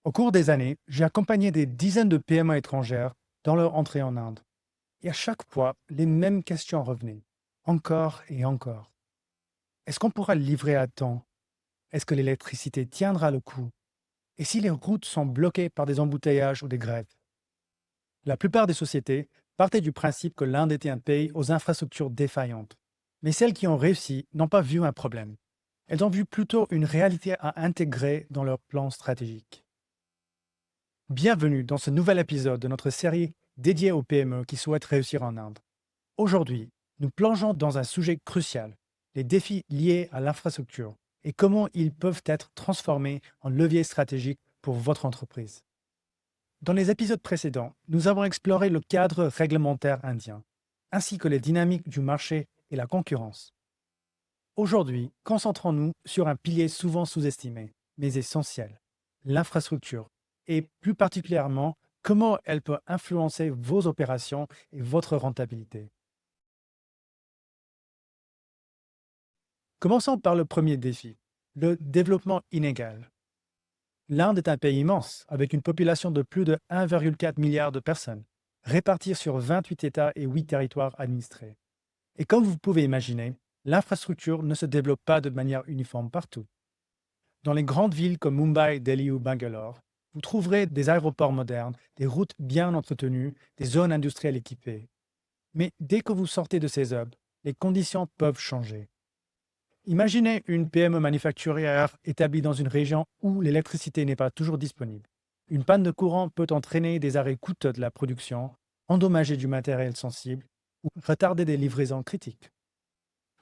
Au cours des années, j'ai accompagné des dizaines de PME étrangères dans leur entrée en Inde. Et à chaque fois, les mêmes questions revenaient, encore et encore. Est-ce qu'on pourra le livrer à temps? Est-ce que l'électricité tiendra le coup? Et si les routes sont bloquées par des embouteillages ou des grèves? La plupart des sociétés partaient du principe que l'Inde était un pays aux infrastructures défaillantes. Mais celles qui ont réussi n'ont pas vu un problème. Elles ont vu plutôt une réalité à intégrer dans leur plan stratégique. Bienvenue dans ce nouvel épisode de notre série dédiée aux PME qui souhaitent réussir en Inde. Aujourd'hui, nous plongeons dans un sujet crucial, les défis liés à l'infrastructure et comment ils peuvent être transformés en levier stratégique pour votre entreprise. Dans les épisodes précédents, nous avons exploré le cadre réglementaire indien, ainsi que les dynamiques du marché et la concurrence. Aujourd'hui, concentrons-nous sur un pilier souvent sous-estimé, mais essentiel, l'infrastructure, et plus particulièrement comment elle peut influencer vos opérations et votre rentabilité. Commençons par le premier défi, le développement inégal. L'Inde est un pays immense, avec une population de plus de 1,4 milliard de personnes, réparties sur 28 États et 8 territoires administrés. Et comme vous pouvez imaginer, l'infrastructure ne se développe pas de manière uniforme partout. Dans les grandes villes comme Mumbai, Delhi ou Bangalore, vous trouverez des aéroports modernes, des routes bien entretenues, des zones industrielles équipées. Mais dès que vous sortez de ces hubs, les conditions peuvent changer. Imaginez une PME manufacturière établie dans une région où l'électricité n'est pas toujours disponible. Une panne de courant peut entraîner des arrêts coûteux de la production, endommager du matériel sensible ou retarder des livraisons critiques.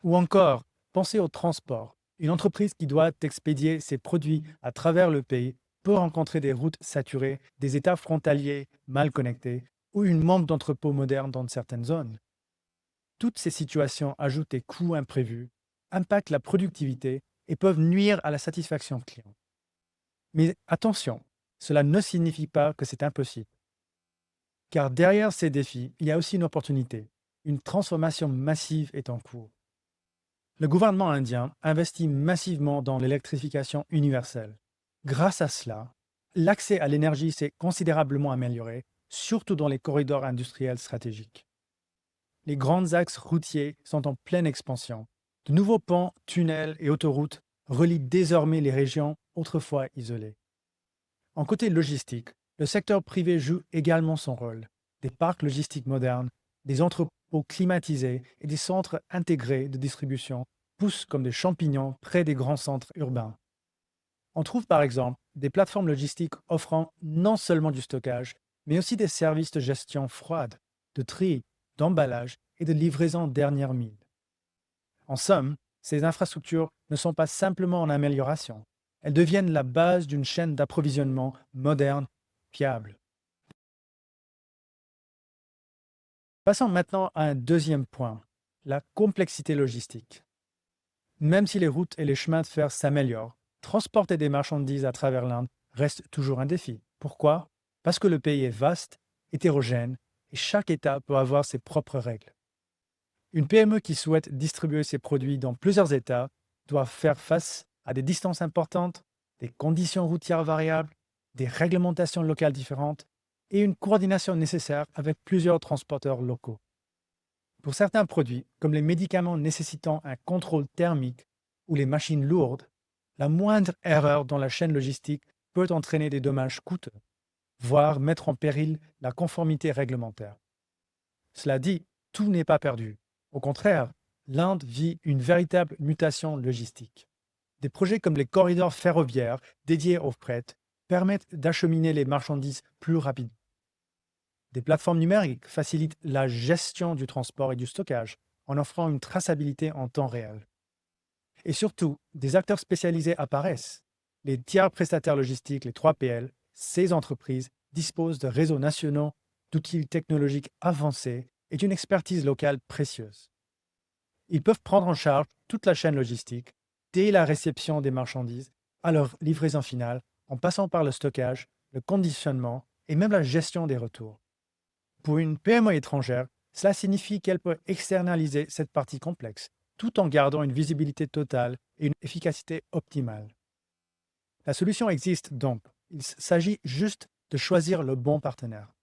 Ou encore, pensez au transport. Une entreprise qui doit expédier ses produits à travers le pays peut rencontrer des routes saturées, des états frontaliers mal connectés ou une manque d'entrepôts modernes dans certaines zones. Toutes ces situations ajoutent des coûts imprévus, impactent la productivité et peuvent nuire à la satisfaction client. Mais attention, cela ne signifie pas que c'est impossible. Car derrière ces défis, il y a aussi une opportunité. Une transformation massive est en cours. Le gouvernement indien investit massivement dans l'électrification universelle. Grâce à cela, l'accès à l'énergie s'est considérablement amélioré, surtout dans les corridors industriels stratégiques. Les grands axes routiers sont en pleine expansion. De nouveaux ponts, tunnels et autoroutes relient désormais les régions autrefois isolées. En côté logistique, le secteur privé joue également son rôle. Des parcs logistiques modernes, des entrepôts climatisés et des centres intégrés de distribution poussent comme des champignons près des grands centres urbains. On trouve par exemple des plateformes logistiques offrant non seulement du stockage, mais aussi des services de gestion froide, de tri, d'emballage et de livraison dernière mille. En somme, ces infrastructures ne sont pas simplement en amélioration, elles deviennent la base d'une chaîne d'approvisionnement moderne, fiable. Passons maintenant à un deuxième point, la complexité logistique. Même si les routes et les chemins de fer s'améliorent, transporter des marchandises à travers l'Inde reste toujours un défi. Pourquoi? Parce que le pays est vaste, hétérogène, et chaque État peut avoir ses propres règles. Une PME qui souhaite distribuer ses produits dans plusieurs États doit faire face à des distances importantes, des conditions routières variables, des réglementations locales différentes et une coordination nécessaire avec plusieurs transporteurs locaux. Pour certains produits, comme les médicaments nécessitant un contrôle thermique ou les machines lourdes, la moindre erreur dans la chaîne logistique peut entraîner des dommages coûteux, voire mettre en péril la conformité réglementaire. Cela dit, tout n'est pas perdu. Au contraire, l'Inde vit une véritable mutation logistique. Des projets comme les corridors ferroviaires dédiés au fret permettent d'acheminer les marchandises plus rapidement. Des plateformes numériques facilitent la gestion du transport et du stockage en offrant une traçabilité en temps réel. Et surtout, des acteurs spécialisés apparaissent. Les tiers prestataires logistiques, les 3PL, ces entreprises disposent de réseaux nationaux, d'outils technologiques avancés et d'une expertise locale précieuse. Ils peuvent prendre en charge toute la chaîne logistique, dès la réception des marchandises à leur livraison finale, en passant par le stockage, le conditionnement et même la gestion des retours. Pour une PME étrangère, cela signifie qu'elle peut externaliser cette partie complexe, tout en gardant une visibilité totale et une efficacité optimale. La solution existe donc, Il s'agit juste de choisir le bon partenaire.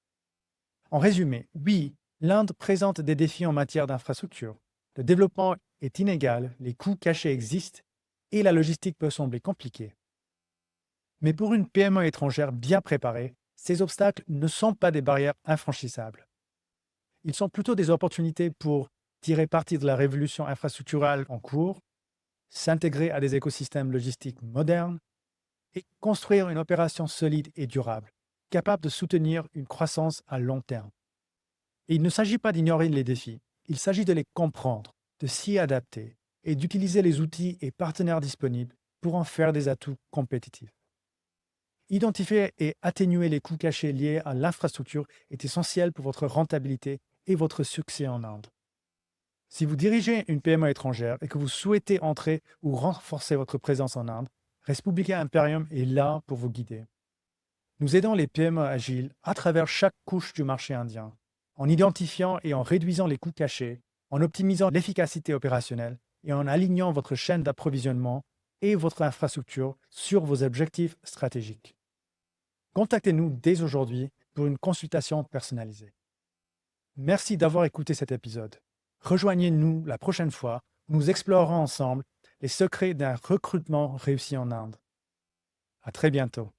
En résumé, oui, l'Inde présente des défis en matière d'infrastructure. Le développement est inégal, les coûts cachés existent et la logistique peut sembler compliquée. Mais pour une PME étrangère bien préparée, ces obstacles ne sont pas des barrières infranchissables. Ils sont plutôt des opportunités pour tirer parti de la révolution infrastructurelle en cours, s'intégrer à des écosystèmes logistiques modernes et construire une opération solide et durable, capable de soutenir une croissance à long terme. Et il ne s'agit pas d'ignorer les défis, il s'agit de les comprendre, de s'y adapter et d'utiliser les outils et partenaires disponibles pour en faire des atouts compétitifs. Identifier et atténuer les coûts cachés liés à l'infrastructure est essentiel pour votre rentabilité et votre succès en Inde. Si vous dirigez une PME étrangère et que vous souhaitez entrer ou renforcer votre présence en Inde, Respublica Imperium est là pour vous guider. Nous aidons les PME agiles à travers chaque couche du marché indien, en identifiant et en réduisant les coûts cachés, en optimisant l'efficacité opérationnelle et en alignant votre chaîne d'approvisionnement et votre infrastructure sur vos objectifs stratégiques. Contactez-nous dès aujourd'hui pour une consultation personnalisée. Merci d'avoir écouté cet épisode. Rejoignez-nous la prochaine fois où nous explorerons ensemble les secrets d'un recrutement réussi en Inde. À très bientôt.